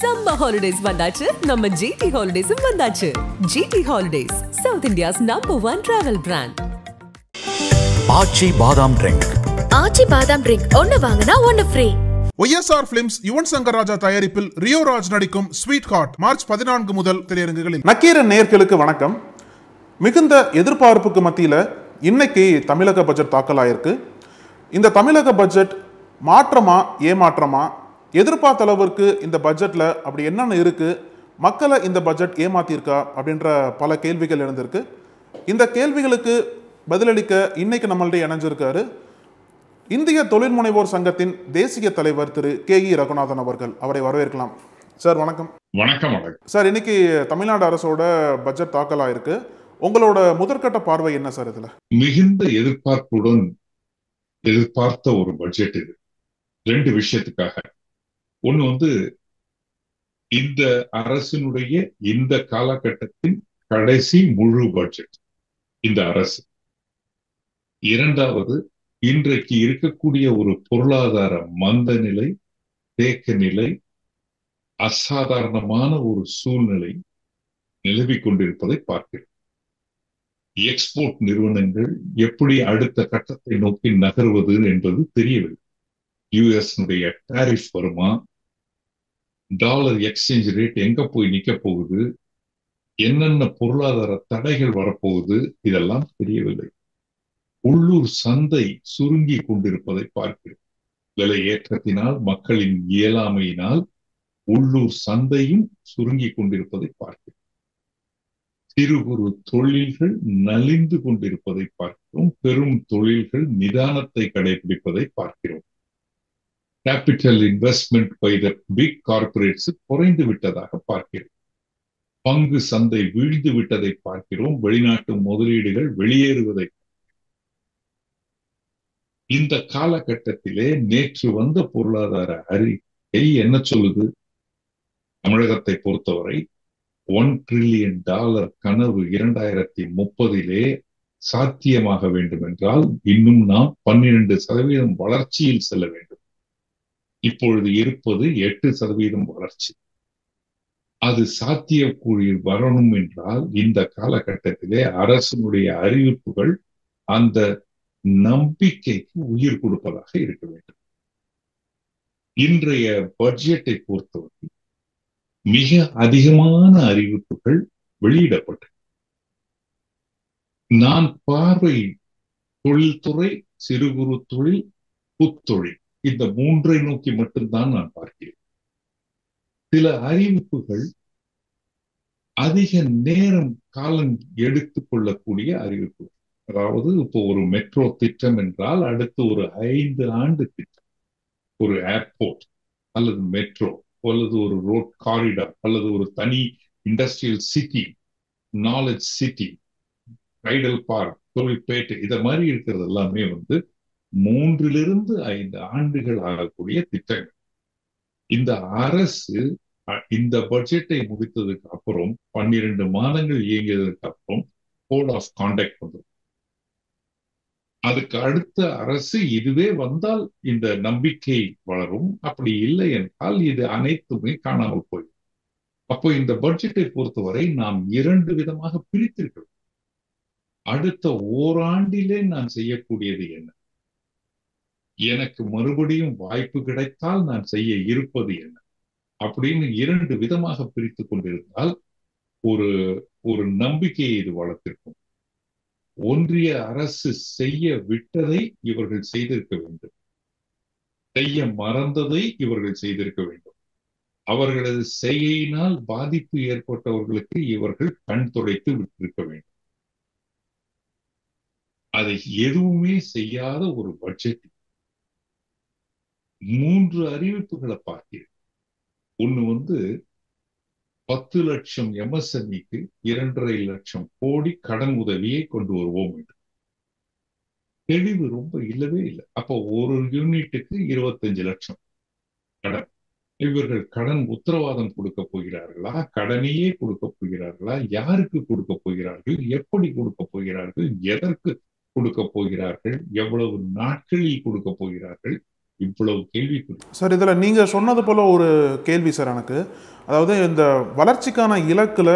Summer holidays வந்தாச்சு, நம்ம GT Holidays வந்தாச்சு. GT Holidays, South India's #1 travel brand. ஆச்சி பாதாம் ட்ரிங்க். ஆச்சி பாதாம் ட்ரிங்க் ஒன்னு வாங்குனா ஒன்னு free. YSR Films Yuvan Shankar Raja தயாரிப்பில் ரியோ ராஜ் நடிக்கும் ஸ்வீட் ஹார்ட் மார்ச் 14 முதல் திரையரங்குகளில். நக்கீரன் நேயர்களுக்கு வணக்கம். மிகுந்த எதிர்பார்ப்புக்கு மத்தியில் இன்னைக்கு தமிழக பட்ஜெட் தாக்கல் ஆயிருக்கு. இந்த தமிழக பட்ஜெட் மாற்றமா ஏமாற்றமா, எதிர்பார்த்த அளவிற்கு இந்த பட்ஜெட்ல அப்படி என்னென்ன இருக்கு, மக்களை இந்த பட்ஜெட் ஏமாத்திருக்கா அப்படின்ற பல கேள்விகள் எழுந்திருக்கு. இந்த கேள்விகளுக்கு பதிலளிக்க இன்னைக்கு நம்மள்ட்ட இணைஞ்சிருக்காரு இந்திய தொழில் முனைவோர் சங்கத்தின் தேசிய தலைவர் திரு KE ரகுநாதன் அவர்கள். அவரை வரவேற்கலாம். சார் வணக்கம். வணக்கம். சார், இன்னைக்கு தமிழ்நாடு அரசோட பட்ஜெட் தாக்கல் ஆயிருக்கு. உங்களோட முதற்கட்ட பார்வை என்ன சார்? இதுல மிகுந்த எதிர்பார்ப்புடன் எதிர்பார்த்த ஒரு பட்ஜெட் இது. ரெண்டு விஷயத்துக்காக. ஒண்ணு இந்த அரசினுடைய இந்த காலகட்டத்தின் கடைசி முழு பட்ஜெட் இந்த அரசு. இரண்டாவது, இன்றைக்கு இருக்கக்கூடிய ஒரு பொருளாதார மந்த நிலை, தேக்க நிலை, அசாதாரணமான ஒரு சூழ்நிலை நிலவிக் கொண்டிருப்பதை பார்க்கிறோம். எக்ஸ்போர்ட் நிறுவனங்கள் எப்படி அடுத்த கட்டத்தை நோக்கி நகர்வது என்பது தெரியவில்லை. யுஎஸ்னுடைய டாரிஃப் வருமா, டாலர் எக்ஸ்சேஞ்ச் ரேட் எங்க போய் நிக்க போகுது, என்னென்ன பொருளாதார தடைகள் வரப்போகுது, இதெல்லாம் தெரியவில்லை. உள்ளூர் சந்தை சுருங்கி கொண்டிருப்பதை பார்க்கிறோம். விலை ஏற்றத்தினால், மக்களின் இயலாமையினால் உள்ளூர் சந்தையும் சுருங்கி கொண்டிருப்பதை பார்க்கிறோம். சிறு குறு தொழில்கள் நலிந்து கொண்டிருப்பதை பார்க்கிறோம். பெரும் தொழில்கள் நிதானத்தை கடைபிடிப்பதை பார்க்கிறோம். Capital investment by the big corporates குறைந்து விட்டதாக பார்க்கிறோம். பங்கு சந்தை வீழ்ந்து விட்டதை பார்க்கிறோம். வெளிநாட்டு முதலீடுகள் வெளியேறுவதை. இந்த காலகட்டத்திலே நேற்று வந்த பொருளாதார அறிக்கை என்ன சொல்லுது? தமிழகத்தை பொறுத்தவரை $1 trillion கனவு 2030 சாத்தியமாக வேண்டும் என்றால் இன்னும் நாம் 12% வளர்ச்சியில் செல்ல வேண்டும். இப்பொழுது இருப்பது 8% வளர்ச்சி. அது சாத்தியக்கூறிய வரணும் என்றால் இந்த காலகட்டத்திலே அரசினுடைய அறிவிப்புகள் அந்த நம்பிக்கைக்கு உயிர் கொடுப்பதாக இருக்க வேண்டும். இன்றைய பட்ஜெட்டை பொறுத்தவரை மிக அதிகமான அறிவிப்புகள் வெளியிடப்பட்டன. நான் பார்வை தொழில்துறை, சிறு குறு தொழில், புத்தொழில், இந்த மூன்றை நோக்கி மட்டும்தான் நான் பார்க்கிறேன். சில அறிவிப்புகள் அதிக நேரம் காலம் எடுத்துக் கொள்ளக்கூடிய அறிவிப்புகள். அதாவது இப்போ ஒரு மெட்ரோ திட்டம் என்றால் அடுத்து ஒரு 5 ஆண்டு திட்டம். ஒரு ஏர்போர்ட் அல்லது மெட்ரோ அல்லது ஒரு ரோட் காரிடார் அல்லது ஒரு தனி industrial city, knowledge city, Tidel park, தொழில்பேட்டை, இத மாதிரி இருக்கிறது எல்லாமே 3 to 5 ஆண்டுகள் ஆகக்கூடிய திட்டங்கள். இந்த அரசு இந்த பட்ஜெட்டை முடித்ததுக்கு அப்புறம் 12 மாதங்கள் இயங்கியதற்கு அப்புறம் கோட் ஆஃப் கான்டக்ட் வந்தது. அதுக்கு அடுத்த அரசு இதுவே வந்தால் இந்த நம்பிக்கை வளரும். அப்படி இல்லை என்றால் இது அனைத்துமே காணாமல் போயிடும். அப்போ இந்த பட்ஜெட்டை பொறுத்தவரை நாம் 2 விதமாக பிரித்திருக்கிறோம். அடுத்த ஓராண்டிலே நான் செய்யக்கூடியது என்ன, எனக்கு மறுபடியும் வாய்ப்பு கிடைத்தால் நான் செய்ய இருப்பது என்ன அப்படின்னு 2 விதமாக பிரித்து கொண்டிருந்தால் ஒரு நம்பிக்கையை இது வளர்த்திருக்கும். ஒன்றிய அரசு செய்ய விட்டதை இவர்கள் செய்திருக்க வேண்டும், செய்ய மறந்ததை இவர்கள் செய்திருக்க வேண்டும். அவர்களது செய்கையினால் பாதிப்பு ஏற்பட்டவர்களுக்கு இவர்கள் கண் துடைத்து விட்டிருக்க வேண்டும். அதை எதுவுமே செய்யாத ஒரு பட்ஜெட். 3 அறிவிப்புகளை பார்க்கிறேன். ஒண்ணு 10 லட்சம் MSMEக்கு 2.5 லட்சம் கோடி கடன் உதவியை கொண்டு வருவோம் என்று. தெளிவு ரொம்ப இல்லவே இல்லை. அப்போ ஒரு யூனிட்டுக்கு 25 லட்சம் கடன். இவர்கள் கடன் உத்தரவாதம் கொடுக்க போகிறார்களா, கடனையே கொடுக்க போகிறார்களா, யாருக்கு கொடுக்க போகிறார்கள், எப்படி கொடுக்க போகிறார்கள், எதற்கு கொடுக்க போகிறார்கள், எவ்வளவு நாட்களில் கொடுக்க போகிறார்கள், இவ்வளவு கேள்விக்குறி. சார் இதில் நீங்கள் சொன்னது போல் ஒரு கேள்வி சார் எனக்கு. அதாவது இந்த வளர்ச்சிக்கான இலக்கில்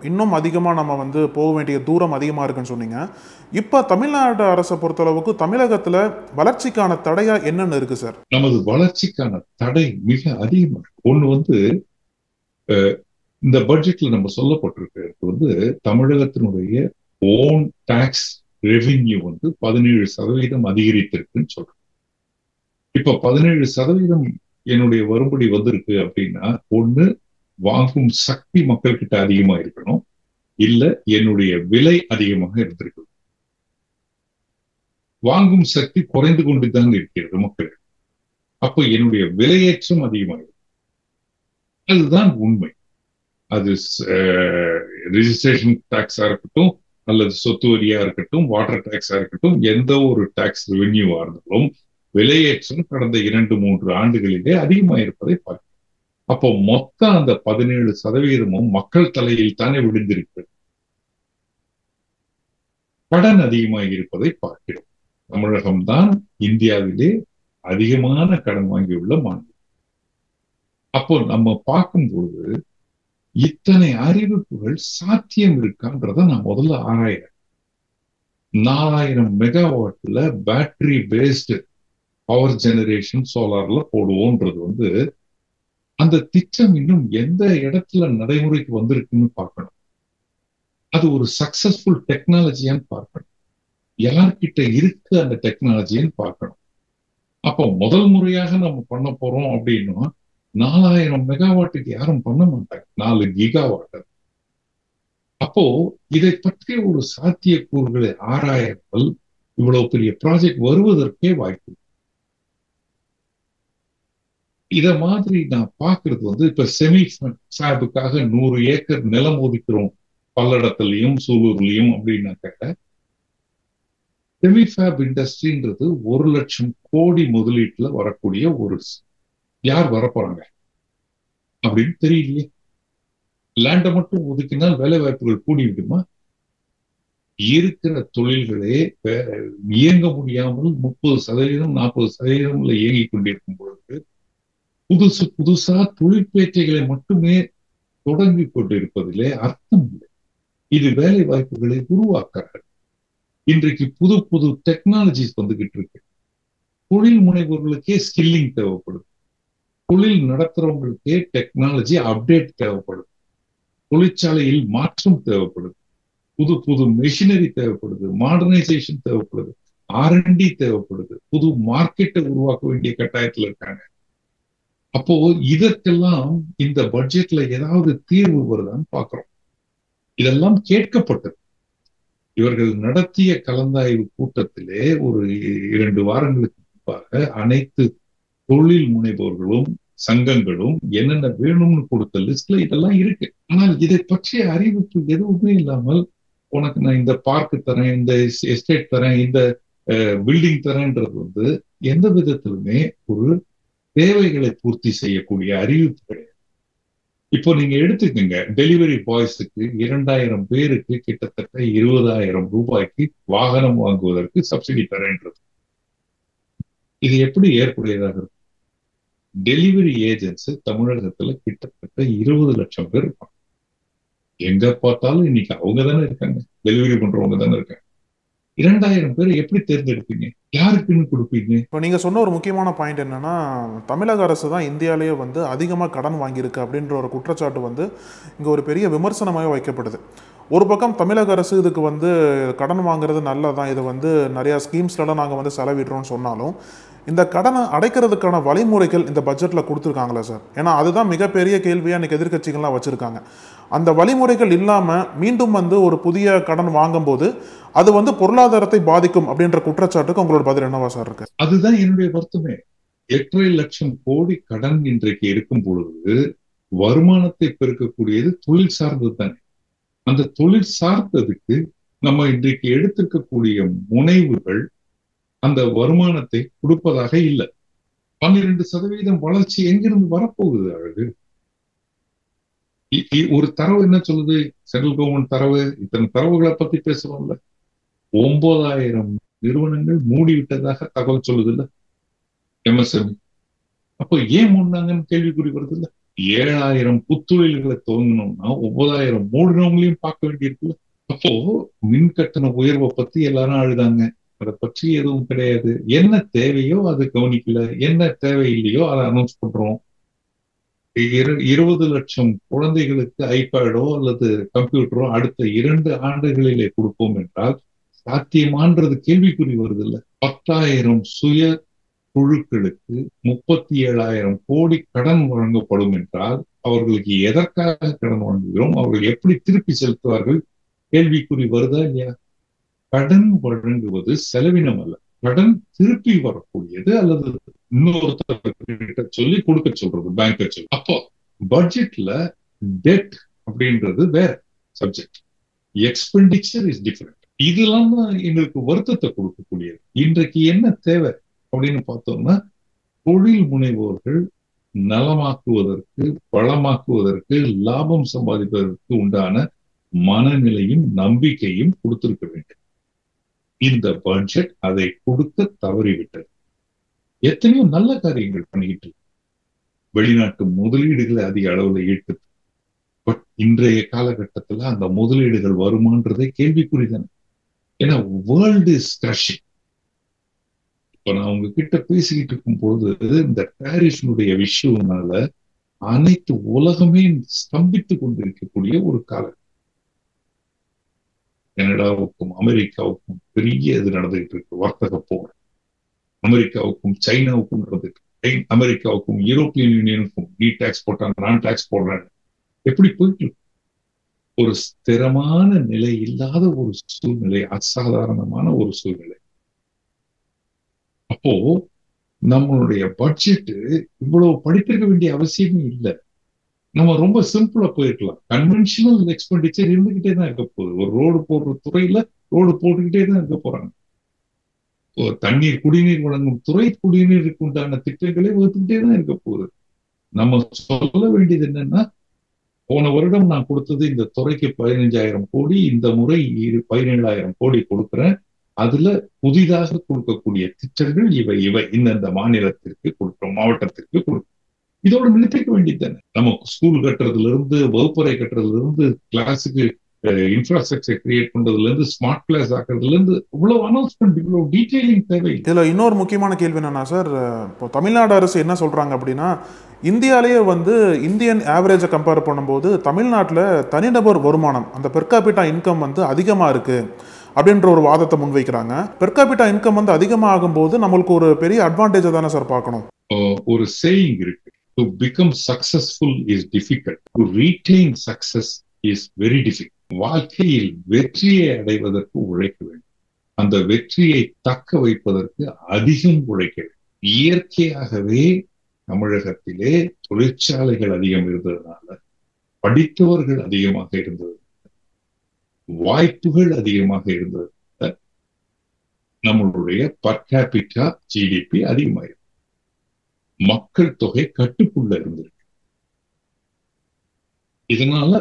இன்னும் அதிகமாக நம்ம வந்து போக வேண்டிய தூரம் அதிகமாக இருக்குன்னு சொன்னீங்க. இப்போ தமிழ்நாடு அரசை பொறுத்தளவுக்கு தமிழகத்தில் வளர்ச்சிக்கான தடையாக என்னென்னு இருக்குது சார்? நமது வளர்ச்சிக்கான தடை மிக அதிகமாக இருக்கு. ஒன்று வந்து இந்த பட்ஜெட்ல நம்ம சொல்லப்பட்டிருக்கிறது வந்து தமிழகத்தினுடைய ஓன் டாக்ஸ் ரெவென்யூ வந்து 17% அதிகரித்திருக்குன்னு சொல்றோம். இப்ப 17% என்னுடைய வரும்படி வந்திருக்கு அப்படின்னா, ஒண்ணு வாங்கும் சக்தி மக்கள் கிட்ட அதிகமா இருக்கணும், இல்ல என்னுடைய விலை அதிகமாக இருந்திருக்கு. வாங்கும் சக்தி குறைந்து கொண்டுதான் இருக்கிறது மக்கள். அப்போ என்னுடைய விலையேற்றம் அதிகமாகும். அதுதான் உண்மை. அது ரிஜிஸ்ட்ரேஷன் டாக்ஸா இருக்கட்டும், அல்லது சொத்து வரியா இருக்கட்டும், வாட்டர் டாக்ஸா இருக்கட்டும், எந்த ஒரு டாக்ஸ் ரெவென்யூவா இருந்தாலும் விலையேற்றம் கடந்த 2-3 ஆண்டுகளிலே அதிகமாக இருப்பதை பார்க்கிறோம். அப்போ மொத்தம் அந்த 17% மக்கள் தலையில் தானே விழுந்திருக்கிறது. கடன் அதிகமாக இருப்பதை பார்க்கிறோம். தமிழகம்தான் இந்தியாவிலே அதிகமான கடன் வாங்கியுள்ள மாநிலம். அப்போ நம்ம பார்க்கும்போது இத்தனை அறிவிப்புகள் சாத்தியம் இருக்கான்றத நான் முதல்ல ஆராயிறேன். 4000 மெகாவாட்ல பேட்டரி பேஸ்டு பவர் ஜெனரேஷன் சோலார்ல போடுவோன்றது வந்து அந்த திட்டம் இன்னும் எந்த இடத்துல நடைமுறைக்கு வந்திருக்குன்னு பார்க்கணும். அது ஒரு சக்சஸ்ஃபுல் டெக்னாலஜியான்னு பார்க்கணும். யார்கிட்ட இருக்கு அந்த டெக்னாலஜின்னு பார்க்கணும். அப்போ முதல் முறையாக நம்ம பண்ண போறோம் அப்படின்னா 4000 மெகாவாட்டுக்கு யாரும் பண்ண மாட்டாங்க, 4 கிகாவாட். அப்போ இதை பற்றிய ஒரு சாத்தியக்கூறுகளை ஆராயாமல் இவ்வளவு பெரிய ப்ராஜெக்ட் வருவதற்கே வாய்ப்பு. இத மாதிரி நான் பாக்குறது வந்து இப்ப செமி ஃபேபுக்காக 100 ஏக்கர் நிலம் ஒதுக்கிறோம் பல்லடத்துலயும் சூலூர்லயும் அப்படின்னாக்க, செமி ஃபேப் இண்டஸ்ட்ரின்றது 1 லட்சம் கோடி முதலீட்டுல வரக்கூடிய ஒரு யார் வரப்போறாங்க அப்படின்னு தெரியலையே. லேண்டை மட்டும் ஒதுக்கினால் வேலை வாய்ப்புகள் கூடி விடுமா? இருக்கிற தொழில்களே இயங்க முடியாமல் 30%, 40% இயங்கிக் கொண்டிருக்கும் பொழுது புதுசா தொழிற்பேட்டைகளை மட்டுமே தொடங்கி கொண்டிருப்பதிலே அர்த்தம் இல்லை. இது வேலை வாய்ப்புகளை உருவாக்காது. இன்றைக்கு புது டெக்னாலஜிஸ் வந்துகிட்டு இருக்கு. தொழில் முனைவோர்களுக்கே ஸ்கில்லிங் தேவைப்படுது. தொழில் நடத்துறவங்களுக்கே டெக்னாலஜி அப்டேட் தேவைப்படுது. தொழிற்சாலையில் மாற்றம் தேவைப்படுது. புது மெஷினரி தேவைப்படுது. மாடர்னைசேஷன் தேவைப்படுது. R&D தேவைப்படுது. புது மார்க்கெட்டை உருவாக்க வேண்டிய கட்டாயத்துல இருக்காங்க. அப்போ இதற்கெல்லாம் இந்த பட்ஜெட்ல ஏதாவது தீர்வு வருதான்னு பாக்குறோம். இதெல்லாம் கேட்கப்பட்டது. இவர்கள் நடத்திய கலந்தாய்வு கூட்டத்திலே ஒரு 2 வாரங்களுக்கு முன்பாக அனைத்து தொழில் முனைவோர்களும் சங்கங்களும் என்னென்ன வேணும்னு கொடுத்த லிஸ்ட்ல இதெல்லாம் இருக்கு. ஆனால் இதை பற்றிய அறிவிப்பு எதுவுமே இல்லாமல் உனக்கு நான் இந்த பார்க்கு தரேன், இந்த எஸ்டேட் தரேன், இந்த பில்டிங் தரேன்றது வந்து எந்த விதத்திலுமே ஒரு தேவைகளை பூர்த்தி செய்யக்கூடிய அறிவிப்பு கிடையாது. இப்போ நீங்க எடுத்துக்கங்க, டெலிவரி பாய்ஸுக்கு 2000 பேருக்கு கிட்டத்தட்ட 20,000 ரூபாய்க்கு வாகனம் வாங்குவதற்கு சப்சிடி தரேன்றது. இது எப்படி ஏற்புடையதாக இருக்கும்? டெலிவரி ஏஜென்ட்ஸ் தமிழகத்துல கிட்டத்தட்ட 20 லட்சம் பேர் இருப்பாங்க. எங்க பார்த்தாலும் இன்னைக்கு அவங்க தானே இருக்காங்க, டெலிவரி பண்றவங்க தானே இருக்காங்க. 2000 பேர் எப்படி தேர்ந்தெடுப்பீங்க? யாருக்குன்னு கொடுப்பீங்க? இப்போ நீங்க சொன்ன ஒரு முக்கியமான பாயிண்ட் என்னன்னா, தமிழக அரசு தான் இந்தியாவிலேயே வந்து அதிகமாக கடன் வாங்கியிருக்கு அப்படின்ற ஒரு குற்றச்சாட்டு வந்து இங்கே ஒரு பெரிய விமர்சனமாக வைக்கப்படுது. ஒரு பக்கம் தமிழக அரசு இதுக்கு வந்து கடன் வாங்குறது நல்லதான், இது வந்து நிறையா ஸ்கீம்ஸ்லாம் நாங்கள் வந்து செலவிடுறோம்னு சொன்னாலும் இந்த கடனை அடைக்கிறதுக்கான வழிமுறைகள் இந்த பட்ஜெட்டில் கொடுத்துருக்காங்களா சார்? ஏன்னா அதுதான் மிகப்பெரிய கேள்வியாக இன்றைக்கி எதிர்கட்சிகள்லாம் வச்சுருக்காங்க. அந்த வழிமுறைகள் இல்லாமல் மீண்டும் வந்து ஒரு புதிய கடன் வாங்கும்போது அது வந்து பொருளாதாரத்தை பாதிக்கும் அப்படின்ற குற்றச்சாட்டுக்கு உங்களோட பதில் என்னவா சார் இருக்கு? அதுதான் என்னுடைய வருத்தமே. 8.5 லட்சம் கோடி கடன் இன்றைக்கு இருக்கும் பொழுது வருமானத்தை பெருக்கக்கூடியது தொழில் சார்ந்தது தானே. அந்த தொழில் சார்ந்ததுக்கு நம்ம இன்றைக்கு எடுத்திருக்கக்கூடிய முனைவுகள் அந்த வருமானத்தை கொடுப்பதாக இல்லை. 12% வளர்ச்சி எங்கிருந்து வரப்போகுது? அழகு ஒரு தரவு என்ன சொல்லுது? சென்ட்ரல் கவர்மெண்ட் தரவு, இத்தனை தரவுகளை பத்தி பேசுறோம்ல. 9,000 நிறுவனங்கள் மூடிவிட்டதாக தகவல் சொல்லுது இல்ல. எம்எஸ்எம்இ. அப்போ ஏன் மூடினாங்கன்னு கேள்விக்குறி வருது இல்ல. 7,000 புத்தொழில்களை துவங்கணும்னா 9,000 மூடினவங்களையும் பார்க்க வேண்டியிருக்குல்ல. அப்போ மின் கட்டண உயர்வை பத்தி எல்லாரும் அழுதாங்க. அதை பற்றி எதுவும் கிடையாது. என்ன தேவையோ அது கவனிக்கல, என்ன தேவையில்லையோ அதை அனௌன்ஸ் பண்றோம். 20 லட்சம் குழந்தைகளுக்கு ஐபேடோ அல்லது கம்ப்யூட்டரோ அடுத்த 2 ஆண்டுகளிலே கொடுப்போம் என்றால் சாத்தியமான்றது கேள்விக்குறி வருது இல்ல. 10,000 சுய குழுக்களுக்கு 37,000 கோடி கடன் வழங்கப்படும் என்றால் அவர்களுக்கு எதற்காக கடன் வழங்குகிறோம், அவர்கள் எப்படி திருப்பி செலுத்துவார்கள் கேள்விக்குறி வருதா இல்லையா? கடன் வழங்குவது செலவினம் அல்ல, கடன் திருப்பி வரக்கூடியது அல்லது இன்னொருத்தர் சொல்லி கொடுக்க சொல்றது, பேங்க சொல்லி. அப்போ பட்ஜெட்ல டெட் அப்படின்றது வேற சப்ஜெக்ட், எக்ஸ்பெண்டிச்சர் இஸ் டிஃபரெண்ட். இதெல்லாம் தான் எங்களுக்கு வருத்தத்தை கொடுக்கக்கூடியது. இன்றைக்கு என்ன தேவை அப்படின்னு பார்த்தோம்னா, தொழில் முனைவோர்கள் நலமாக்குவதற்கு, வளமாக்குவதற்கு, லாபம் சம்பாதிப்பதற்கு உண்டான மனநிலையும் நம்பிக்கையும் கொடுத்திருக்க வேண்டும். இந்த பட்ஜெட் அதை கொடுக்க தவறிவிட்டது. எத்தனையோ நல்ல காரியங்கள் பண்ணிக்கிட்டு இருக்கு, வெளிநாட்டு முதலீடுகளை அதிக அளவுல ஈர்த்து. பட் இன்றைய காலகட்டத்துல அந்த முதலீடுகள் வருமானன்றதே கேள்விக்குறிதானே. ஏன்னா வேர்ல்டு இஸ் கிரஷிங். இப்ப நான் உங்ககிட்ட பேசிக்கிட்டு இருக்கும் பொழுது இந்த பாரிஸினுடைய விஷயம்னால அனைத்து உலகமே ஸ்தம்பித்து கொண்டிருக்கக்கூடிய ஒரு காலம். கனடாவுக்கும் அமெரிக்காவுக்கும் பெரிய இது நடந்துகிட்டு இருக்கு, வர்த்தக போர். அமெரிக்காவுக்கும் சைனாவுக்கும் நடந்துட்டு இருக்கு, அமெரிக்காவுக்கும் யூரோப்பியன் யூனியனுக்கும் நீ டாக்ஸ் போட்டாங்க, நான் டாக்ஸ் போடுறேன். எப்படி போயிட்டு இருக்கு? ஒரு ஸ்திரமான நிலை இல்லாத ஒரு சூழ்நிலை, அசாதாரணமான ஒரு சூழ்நிலை. அப்போ நம்மளுடைய பட்ஜெட் இவ்வளவு படித்திருக்க வேண்டிய அவசியமே இல்லை. நம்ம ரொம்ப சிம்பிளா போயிருக்கலாம். கன்வென்ஷனல் எக்ஸ்பெண்டிச்சர் இருந்துகிட்டே தான் இருக்க போகுது. ஒரு ரோடு போடுற துறையில ரோடு போட்டுக்கிட்டே தான் இருக்க போறாங்க. தண்ணீர், குடிநீர் வழங்கும் துறை, குடிநீருக்கு உண்டான திட்டங்களை வகுத்துக்கிட்டே தான் இருக்க போகுது. நம்ம சொல்ல வேண்டியது என்னன்னா, போன வருடம் நான் கொடுத்தது இந்த துறைக்கு 15,000 கோடி, இந்த முறை 17,000 கோடி கொடுக்குறேன். அதுல புதிதாக கொடுக்கக்கூடிய திட்டங்கள் இவை இந்த மாநிலத்திற்கு கொடுக்கிறோம், மாவட்டத்திற்கு கொடுக்கிறோம். இதோட நிறுத்திக்க வேண்டியது தானே. நம்ம ஸ்கூல் கட்டுறதுல இருந்து, வகுப்பறை கட்டுறதுல இருந்து, கிளாஸுக்கு இன்ஃப்ராஸ்ட்ரக்சர் கிரியேட் பண்றதுல இருந்து, ஸ்மார்ட் கிளாஸ் ஆக்குறதுல இருந்து இவ்வளவு அனௌன்ஸ்மெண்ட், இவ்வளவு டீடைலிங் தேவை. இதுல இன்னொரு முக்கியமான கேள்வி என்னன்னா சார், இப்போ தமிழ்நாடு அரசு என்ன சொல்றாங்க அப்படின்னா, இந்தியாலேயே இந்தியன் ஆவரேஜை கம்பேர் பண்ணும்போது தமிழ்நாட்டில் தனிநபர் வருமானம், அந்த பெர் கேபிட்டா இன்கம் அதிகமாக இருக்கு அப்படின்ற ஒரு வாதத்தை முன்வைக்கிறாங்க. பெர் கேபிட்டா இன்கம் அதிகமாகும் போது நம்மளுக்கு ஒரு பெரிய அட்வான்டேஜை தானே சார் பார்க்கணும். ஒரு சேயிங் இருக்கு, to become successful is difficult, to retain success is very difficult. வாழ்க்கையில் வெற்றியை அடைவதற்கு உழைக்க வேண்டும், அந்த வெற்றியை தக்க வைப்பதற்கு அதிகம் உழைக்க வேண்டும். இயற்கையாகவே தமிழகத்திலே தொழிற்சாலைகள் அதிகம் இருந்ததுனால, படித்தவர்கள் அதிகமாக இருந்தது, வாய்ப்புகள் அதிகமாக இருந்தது, நம்மளுடைய பர் கேபிட்டா ஜிடிபி அதிகமாயிருக்கு, மக்கள் தொகை கட்டுக்குள்ள இருந்திருக்கு. இதனால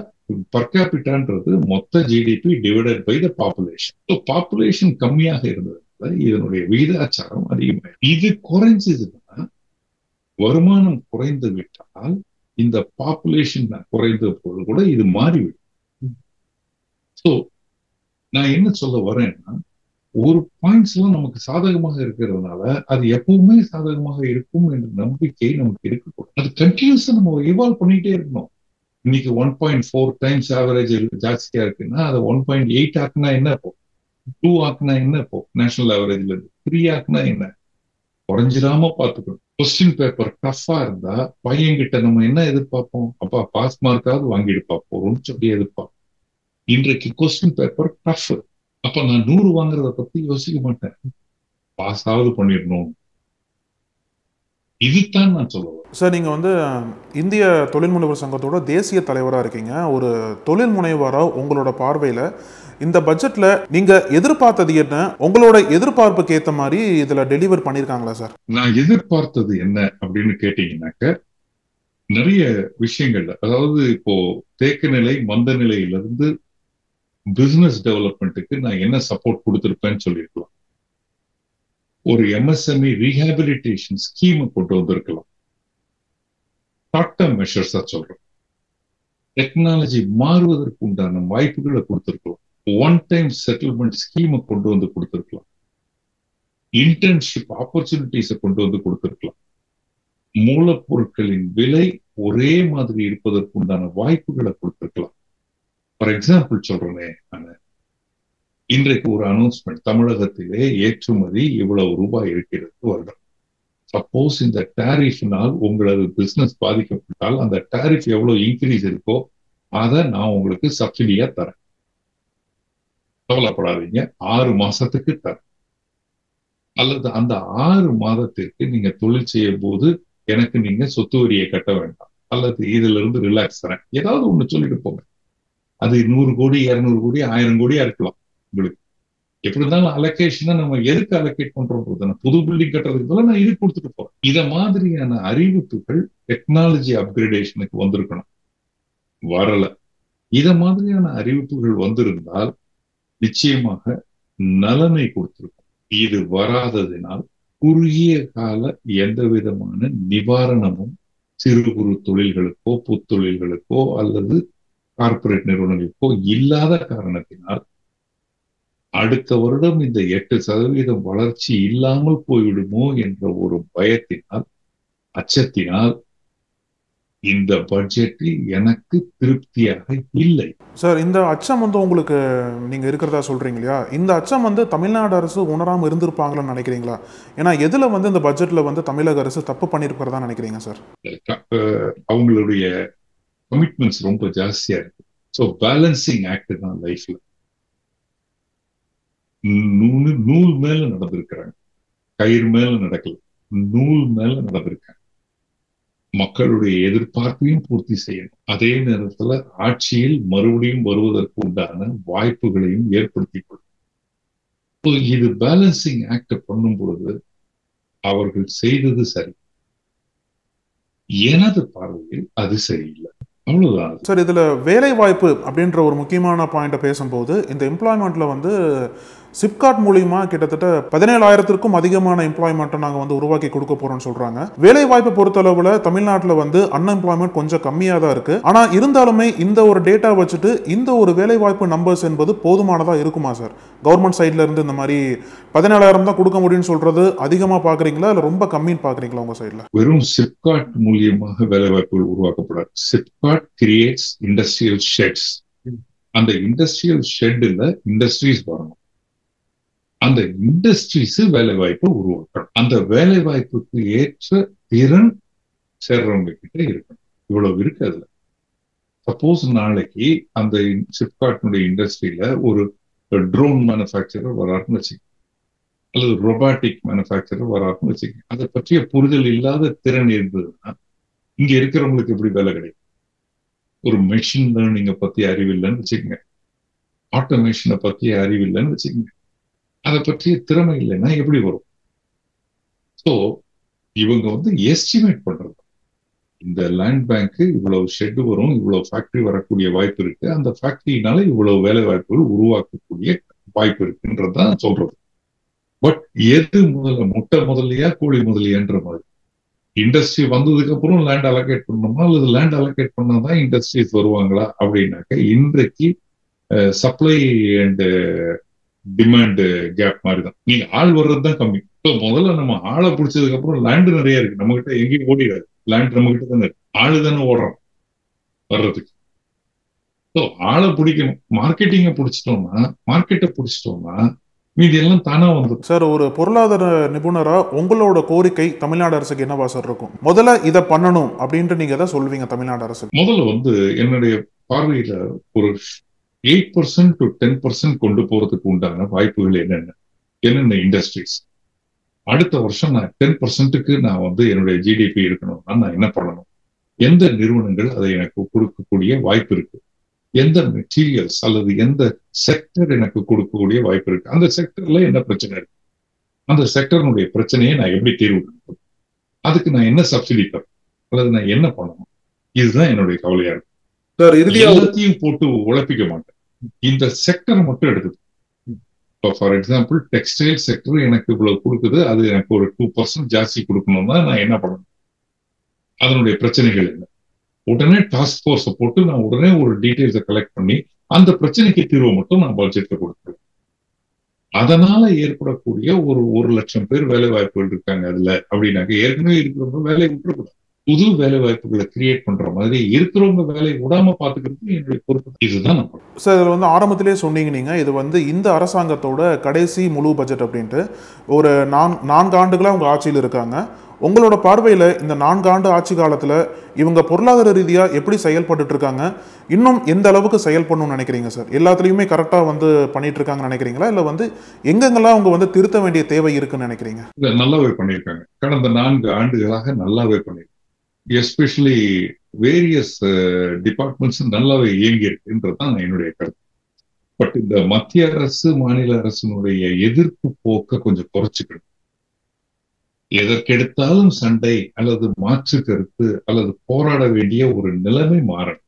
பர் கேபிட்டான்றது மொத்த GDP divided by the population. Population கம்மியாக இருந்ததுனால இதனுடைய விகிதாச்சாரம் அதிகமாயிருக்கு. இது குறைஞ்சதுன்னா, வருமானம் குறைந்து விட்டால் இந்த பாப்புலேஷன் குறைந்த போது கூட இது மாறிவிடும். சோ நான் என்ன சொல்ல வரேன்னா, ஒரு பாயிண்ட்ஸ் எல்லாம் நமக்கு சாதகமாக இருக்கிறதுனால அது எப்பவுமே சாதகமாக இருக்கும் என்ற நம்பிக்கை நமக்கு இருக்கக்கூடாது. அது கண்டினியூஸா நம்ம இவால்வ் பண்ணிட்டே இருக்கணும். இன்னைக்கு 1.4 டைம்ஸ் ஆவரேஜ் ஜாஸ்தியா இருக்குன்னா அதை 1.8 ஆக்குனா என்ன, இப்போ 2 ஆக்குனா என்ன, இப்போ நேஷனல் ஆவரேஜ்ல இருந்து 3 ஆக்குனா என்ன, குறைஞ்சிடாம பார்த்துக்கணும். கொஸ்டின் பேப்பர் டஃபா இருந்தா பையன்கிட்ட நம்ம என்ன எதிர்பார்ப்போம், அப்பா பாஸ் மார்க்காவது வாங்கிட்டு பார்ப்போம்னு சொல்லி எதிர்பார்ப்போம். இன்றைக்கு கொஸ்டின் பேப்பர் டஃப், அப்ப நான் 100 வாங்குறத பத்தி யோசிக்க மாட்டேன், பாஸ் ஆவது பண்ணிடணும். இதுதான் நான் சொல்லுவேன் சார். நீங்க இந்திய தொழில் முனைவர் சங்கத்தோட தேசிய தலைவராக இருக்கீங்க. ஒரு தொழில் முனைவராக உங்களோட பார்வையில இந்த பட்ஜெட்ல நீங்க எதிர்பார்த்தது என்ன, உங்களோட எதிர்பார்ப்புக்கு ஏற்ற மாதிரி இதுல டெலிவர் பண்ணிருக்காங்களா சார்? நான் எதிர்பார்த்தது என்ன அப்படின்னு கேட்டீங்கன்னாக்க, நிறைய விஷயங்கள்ல, அதாவது இப்போ தேக்க நிலை மந்த நிலையிலிருந்து பிசினஸ் டெவலப்மெண்ட்டுக்கு நான் என்ன சப்போர்ட் கொடுத்திருப்பேன்னு சொல்லியிருக்கலாம். ஒரு MSME ரீஹாபிலிட்டேஷன் ஸ்கீம் கொண்டு வந்திருக்கலாம். ஷார்ட் டேர்ம் மெஷர்ஸா சொல்றோம். டெக்னாலஜி மாறுவதற்கு உண்டான வாய்ப்புகளை கொடுத்திருக்கலாம். ஒன் டைம் செட்டில்மெண்ட் ஸ்கீமை கொண்டு வந்து கொடுத்திருக்கலாம். இன்டர்ன்ஷிப் ஆப்பர்ச்சுனிட்டிஸை கொண்டு வந்து கொடுத்திருக்கலாம். மூலப்பொருட்களின் விலை ஒரே மாதிரி இருப்பதற்கு உண்டான வாய்ப்புகளை கொடுத்திருக்கலாம். ஃபார் எக்ஸாம்பிள் சொல்றேனே, இன்றைக்கு ஒரு அனௌன்ஸ்மெண்ட், தமிழகத்திலே ஏற்றுமதி இவ்வளவு ரூபாய் இருக்கிறது வருடம். சப்போஸ் இந்த டாரிஃபினால் உங்களது பிசினஸ் பாதிக்கப்பட்டால் அந்த டாரிஃப் எவ்வளவு இன்க்ரீஸ் இருக்கோ அதை நான் உங்களுக்கு சப்சிடியா தரேன், கவலைப்படாதீங்க, 6 மாசத்துக்கு தரேன். அல்லது அந்த 6 மாதத்திற்கு நீங்க தொழில் செய்யும் போது எனக்கு நீங்க சொத்து வரியை கட்ட வேண்டாம், அல்லது இதுல இருந்து ரிலாக்ஸ் தரேன், ஏதாவது ஒண்ணு சொல்லிட்டு போங்க. அது 100 கோடி 200 கோடி 1000 கோடியா இருக்கலாம். உங்களுக்கு எப்படி இருந்தாலும் அலோகேஷனை நம்ம எதுக்கு அலோகேட் பண்றோம், புது பில்டிங் கட்டுறதுக்கு போல நான் இது கொடுத்துட்டு போறேன். இத மாதிரியான அறிவிப்புகள் டெக்னாலஜி அப்கிரேடேஷனுக்கு வந்திருக்கணும், வரல. இத மாதிரியான அறிவிப்புகள் வந்திருந்தால் நிச்சயமாக நலனை கொடுத்திருக்கும். இது வராததினால் குறுகிய கால எந்த விதமான நிவாரணமும் சிறு குறு தொழில்களுக்கோ புத்தொழில்களுக்கோ அல்லது கார்ப்பரேட் நிறுவனங்களுக்கோ இல்லாத காரணத்தினால் அடுத்த வருடம் இந்த 8% வளர்ச்சி இல்லாமல் போய்விடுமோ என்ற ஒரு பயத்தினால், அச்சத்தினால் இந்த பட்ஜெட்டில் எனக்கு திருப்தியாக இல்லை. சார், இந்த அச்சம் உங்களுக்கு நீங்க இருக்கிறதா சொல்றீங்க இல்லையா, இந்த அச்சம் தமிழ்நாடு அரசு உணராம இருந்திருப்பாங்கன்னு நினைக்கிறீங்களா? ஏன்னா எதுல இந்த பட்ஜெட்ல தமிழக அரசு தப்பு பண்ணிருக்கிறதா நினைக்கிறீங்க சார்? அவங்களுடைய கமிட்மெண்ட்ஸ் ரொம்ப ஜாஸ்தியா இருக்கு. ஸோ பேலன்சிங் ஆக்ட் தான் லைஃப்ல. நூல் மேல நடந்திருக்கிறாங்க, கயிறு மேல நடக்கல, நூல் மேல நடந்திருக்காங்க. மக்களுடைய எதிர்பார்ப்பையும் பூர்த்தி செய்யணும், அதே நேரத்துல ஆட்சியில் மறுபடியும் வருவதற்கு உண்டான வாய்ப்புகளையும் ஏற்படுத்திக் கொள்ளும். இது பேலன்சிங் ஆக்ட் பண்ணும் பொழுது அவர்கள் செய்தது சரி, எனது பார்வையில் அது சரியில்லை, அவ்வளவுதான். சார், இதுல வேலை வாய்ப்பு அப்படின்ற ஒரு முக்கியமான பாயிண்ட பேசும்போது, இந்த எம்ப்ளாய்மெண்ட்ல சிப்காட் மூலியமா கிட்டத்தட்ட 17,000க்கும் அதிகமான எம்ப்ளாய்மெண்ட்டை நாங்கள் உருவாக்கி கொடுக்க போறோம்னு சொல்றாங்க. வேலை வாய்ப்பு பொறுத்தளவுல தமிழ்நாட்டில் அன்எம்ப்ளாய்மெண்ட் கொஞ்சம் கம்மியாக தான் இருக்கு. ஆனா இருந்தாலுமே இந்த ஒரு டேட்டா வச்சுட்டு இந்த ஒரு வேலை வாய்ப்பு நம்பர்ஸ் என்பது போதுமானதா இருக்குமா சார்? கவர்மெண்ட் சைட்ல இருந்து இந்த மாதிரி 17,000 தான் கொடுக்க முடியும்னு சொல்றது அதிகமா பாக்குறீங்களா இல்ல ரொம்ப கம்மின்னு பாக்குறீங்களா உங்க சைட்ல? வெறும் சிப்காட் மூலியமாக வேலை வாய்ப்புகள் உருவாக்கப்படாது. SIPCOT creates industrial sheds. அந்த இண்டஸ்ட்ரியல் ஷெட்ல இண்டஸ்ட்ரீஸ் வரணும், அந்த இண்டஸ்ட்ரீஸ் வேலை வாய்ப்பை உருவாக்கணும், அந்த வேலை வாய்ப்புக்கு ஏற்ற திறன் சேர்றவங்க கிட்ட இருக்கணும். இவ்வளவு இருக்கு அதுல. சப்போஸ் நாளைக்கு அந்த சிப்காட்னுடைய இண்டஸ்ட்ரியில ஒரு ட்ரோன் மேனுஃபேக்சரர் வராருன்னு வச்சுக்கோங்க, அல்லது ரொபாட்டிக் மேனுஃபேக்சரர் வராருன்னு வச்சுக்கோங்க, அதை பற்றிய புரிதல் இல்லாத திறன் இருந்ததுன்னா இங்க இருக்கிறவங்களுக்கு எப்படி வேலை கிடைக்கும்? ஒரு மெஷின் லேர்னிங்கை பத்தி அறிவில்லைன்னு வச்சுக்கோங்க, ஆட்டோமேஷனை பத்தி அறிவில்லைன்னு வச்சுக்கோங்க, அதை பற்றிய திறமை இல்லைன்னா எப்படி வரும்? சோ இவங்க எஸ்டிமேட் பண்றது, இந்த லேண்ட் பேங்க் இவ்வளவு ஷெட் வரும், இவ்வளவு ஃபேக்டரி வரக்கூடிய வாய்ப்பு இருக்கு, அந்த ஃபேக்டரினால இவ்வளவு வேலை வாய்ப்புகள் உருவாக்கக்கூடிய வாய்ப்பு இருக்குன்றதான் சொல்றது. பட் எது முதல்ல, முட்டை முதலியா கோழி முதலியான்ற மாதிரி, இண்டஸ்ட்ரி வந்ததுக்கு அப்புறம் லேண்ட் அலோகேட் பண்ணணுமா அல்லது லேண்ட் அலோகேட் பண்ணாதான் இண்டஸ்ட்ரீஸ் வருவாங்களா அப்படின்னாக்க இன்றைக்கு சப்ளை அண்ட் டிமாண்ட் கேப் மாதிரிதான். நீங்க ஆள் வர்றதுதான் கம்மி. முதல்ல நம்ம ஆளை பிடிச்சதுக்கு அப்புறம் லேண்ட் நிறைய இருக்கு, நம்ம கிட்ட எங்கேயும் ஓடிடாது, லேண்ட் நம்ம கிட்ட தானே இருக்கு, ஆளு தானே ஓடுறோம் வர்றதுக்கு. ஸோ ஆளை பிடிக்கணும், மார்க்கெட்டிங்கை பிடிச்சிட்டோம்னா, மார்க்கெட்டை பிடிச்சிட்டோம்னா மீதி எல்லாம் தானா வந்துடும். சார், ஒரு பொருளாதார நிபுணரா உங்களோட கோரிக்கை தமிழ்நாடு அரசுக்கு என்னவா சார் இருக்கும்? முதல்ல இதை பண்ணணும் அப்படின்ட்டு நீங்க எதை சொல்வீங்க தமிழ்நாடு அரசு? முதல்ல என்னுடைய பார்வையில ஒரு 8% to 10% கொண்டு போறதுக்கு உண்டான வாய்ப்புகள் என்னென்ன இண்டஸ்ட்ரீஸ். அடுத்த வருஷம் நான் 10%க்கு நான் என்னுடைய ஜிடிபி இருக்கணும்னா நான் என்ன பண்ணணும்? எந்த நிறுவனங்கள் அதை எனக்கு கொடுக்கக்கூடிய வாய்ப்பு இருக்கு? எந்த மெட்டீரியல்ஸ் அல்லது எந்த செக்டர் எனக்கு கொடுக்கக்கூடிய வாய்ப்பு இருக்கு? அந்த செக்டர்ல என்ன பிரச்சனை இருக்கு? அந்த செக்டருடைய பிரச்சனையை நான் எப்படி தீர்வு கொடுப்பேன்? அதுக்கு நான் என்ன சப்சிடி தரேன் அல்லது நான் என்ன பண்ணணும்? இதுதான் என்னுடைய கவலையா இருக்கு. எல்லாத்தையும் போட்டு உழைப்பிக்க மாட்டேன், இந்த செக்டரை மட்டும் எடுத்து இப்போ ஃபார் எக்ஸாம்பிள் டெக்ஸ்டைல் செக்டர் எனக்கு இவ்வளவு கொடுக்குது, அது எனக்கு ஒரு 2% ஜாஸ்தி கொடுக்கணும்னா நான் என்ன பண்ணணும், அதனுடைய பிரச்சனைகள் என்ன, உடனே டாஸ்க் போர்ஸை போட்டு நான் உடனே ஒரு டீடைல்ஸை கலெக்ட் பண்ணி அந்த பிரச்சனைக்கு தீர்வு மட்டும் நான் பட்ஜெட்ல கொடுக்குறேன். அதனால ஏற்படக்கூடிய ஒரு 1,00,000 பேர் வேலை வாய்ப்புகள் இருக்காங்க அதுல அப்படின்னாக்க, ஏற்கனவே இருக்கிறவங்க வேலையை விட்டுறக்கூடாது, புது வேலை வாய்ப்புகளை கிரியேட் பண்ற மாதிரி இருக்கிறவங்க வேலையை விடாம பாத்துக்கிறது என்னுடைய பொறுப்பு. இதுதான் சார். இதில் வந்து ஆரம்பத்திலே சொன்னீங்க நீங்க, இது வந்து இந்த அரசாங்கத்தோட கடைசி முழு பட்ஜெட் அப்படின்ட்டு. ஒரு 4 ஆண்டுகளாக அவங்க ஆட்சியில் இருக்காங்க. உங்களோட பார்வையில் இந்த 4 ஆண்டு ஆட்சி காலத்தில் இவங்க பொருளாதார ரீதியாக எப்படி செயல்பட்டு இருக்காங்க, இன்னும் எந்த அளவுக்கு செயல்படணும்னு நினைக்கிறீங்க சார்? எல்லாத்துலேயுமே கரெக்டாக வந்து பண்ணிட்டு இருக்காங்கன்னு நினைக்கிறீங்களா, இல்லை வந்து எங்கெங்கெல்லாம் அவங்க வந்து திருத்த வேண்டிய தேவை இருக்குன்னு நினைக்கிறீங்க? நல்லாவே பண்ணியிருக்காங்க. கடந்த 4 ஆண்டுகளாக நல்லாவே பண்ணியிருக்காங்க. எஸ்பெஷலி வேரியஸ் டிபார்ட்மெண்ட்ஸ் நல்லாவே இயங்கி இருக்குன்றதுதான் என்னுடைய கருத்து. பட் இந்த மத்திய அரசு மாநில அரசினுடைய எதிர்ப்பு போக்க கொஞ்சம் குறைச்சிக்கணும். எதற்கெடுத்தாலும் சண்டை அல்லது மாற்று கருத்து அல்லது போராட வேண்டிய ஒரு நிலைமை மாறணும்.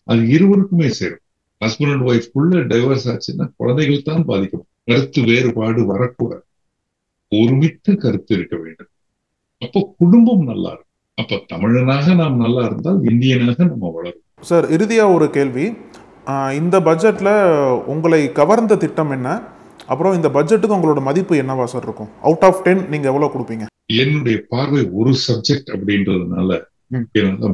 அது இருவருக்குமே சேரும். ஹஸ்பண்ட் அண்ட் ஒய்ஃப்குள்ள டைவர்ஸ் ஆச்சுன்னா குழந்தைகள் தான் பாதிக்கும். கருத்து வேறுபாடு வரக்கூடாது, ஒருமித்த கருத்து இருக்க வேண்டும். அப்போ குடும்பம் நல்லா இருக்கும். அப்ப தமிழனாக நாம் நல்லா இருந்தால் இந்தியனாக நம்ம வளரும். சார், இறுதியா ஒரு கேள்வி. இந்த பட்ஜெட்ல உங்களை கவர்ந்த திட்டம் என்ன? அப்புறம் இந்த பட்ஜெட்டுக்கு உங்களோட மதிப்பு என்னவா சார் இருக்கும்? அவுட் ஆஃப் 10 நீங்க எவ்வளவு கொடுப்பீங்க? என்னுடைய பார்வை ஒரு சப்ஜெக்ட் அப்படின்றதுனால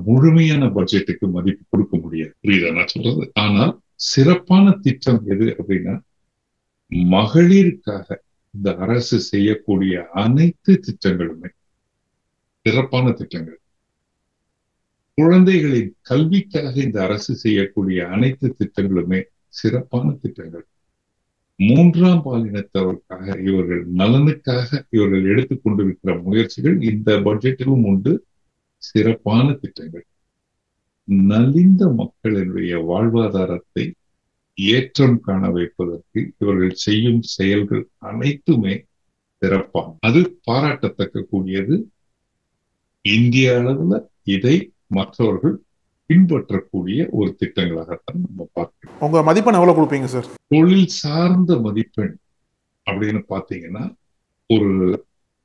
முழுமையான பட்ஜெட்டுக்கு மதிப்பு கொடுக்க முடியாது, புரியுதா நான் சொல்றது? ஆனால் சிறப்பான திட்டம் எது அப்படின்னா, மகளிருக்காக இந்த அரசு செய்யக்கூடிய அனைத்து திட்டங்களுமே சிறப்பான திட்டங்கள். குழந்தைகளின் கல்விக்காக இந்த அரசு செய்யக்கூடிய அனைத்து திட்டங்களுமே சிறப்பான திட்டங்கள். 3ஆம் பாலினத்தவருக்காக, இவர்கள் நலனுக்காக இவர்கள் எடுத்துக்கொண்டிருக்கிற முயற்சிகள் இந்த பட்ஜெட்டிலும் உண்டு, சிறப்பான திட்டங்கள். நலிந்த மக்களினுடைய வாழ்வாதாரத்தை ஏற்றம் காண வைப்பதற்கு இவர்கள் செய்யும் செயல்கள் அனைத்துமே சிறப்பான, அது பாராட்டத்தக்க கூடியது. இந்திய அளவுல இதை மற்றவர்கள் பின்பற்றக்கூடிய ஒரு திட்டங்களாகத்தான் நம்ம பார்க்கிறோம். உங்க மதிப்பெண் எவ்வளவு கொடுப்பீங்க சார்? தொழில் சார்ந்த மதிப்பெண் அப்படின்னு பாத்தீங்கன்னா ஒரு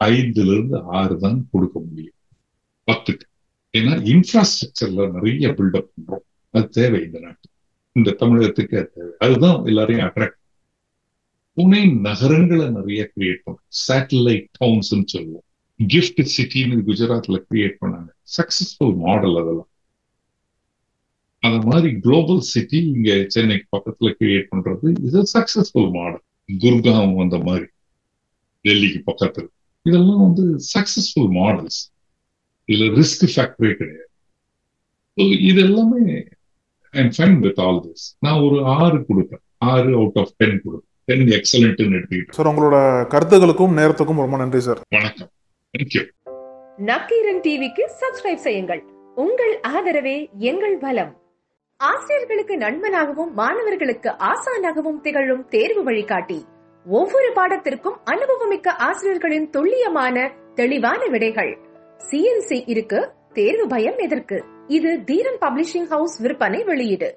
5-6 தான் கொடுக்க முடியும் 10க்கு. ஏன்னா இன்ஃப்ராஸ்ட்ரக்சர்ல நிறைய பில்டப் பண்றோம், அது தேவை இந்த நாட்டு, இந்த தமிழகத்துக்கு அது தேவை. அதுதான் எல்லாரையும் அட்ராக்ட். துணை நகரங்களை நிறைய கிரியேட் பண்ணும், சேட்டலைட் டவுன்ஸ் சொல்லுவோம். கிஃப்ட் சிட்டின்னு குஜராத்ல கிரியேட் பண்ணாங்க, சக்சஸ்ஃபுல் மாடல். அதெல்லாம் அந்த மாதிரி குளோபல் சிட்டி இங்க சென்னைக்கு பக்கத்துல கிரியேட் பண்றது இது சக்சஸ்ஃபுல் மாடல். குர்காம் அந்த மாதிரி டெல்லிக்கு பக்கத்துல, இதெல்லாம் வந்து சக்சஸ்ஃபுல் மாடல்ஸ். இதுல ரிஸ்க் ஃபேக்டரே கிடையாது. இது எல்லாமே I'm fine with all this. நான் ஒரு 6 கொடுப்பேன், 6 அவுட் ஆஃப் 10 கொடுப்பேன். 10 எக்ஸலன்ட்னு எடுத்துக்கிட்டேன். சார், உங்களோட கருத்துகளுக்கும் நேரத்துக்கும் ரொம்ப நன்றி சார். வணக்கம். தேங்க்யூ. நக்கீரன் டிவிக்கு சப்ஸ்கிரைப் செய்யுங்கள். உங்கள் ஆதரவே எங்கள் பலம். ஆசிரியர்களுக்கு நண்பனாகவும் மாணவர்களுக்கு ஆசானாகவும் திகழும் தேர்வு வழிகாட்டி. ஒவ்வொரு பாடத்திற்கும் அனுபவமிக்க ஆசிரியர்களின் துல்லியமான தெளிவான விடைகள். CNC இருக்கு, தேர்வு பயம் எதற்கு? இது தீரன் பப்ளிஷிங் ஹவுஸ் விற்பனை வெளியீடு.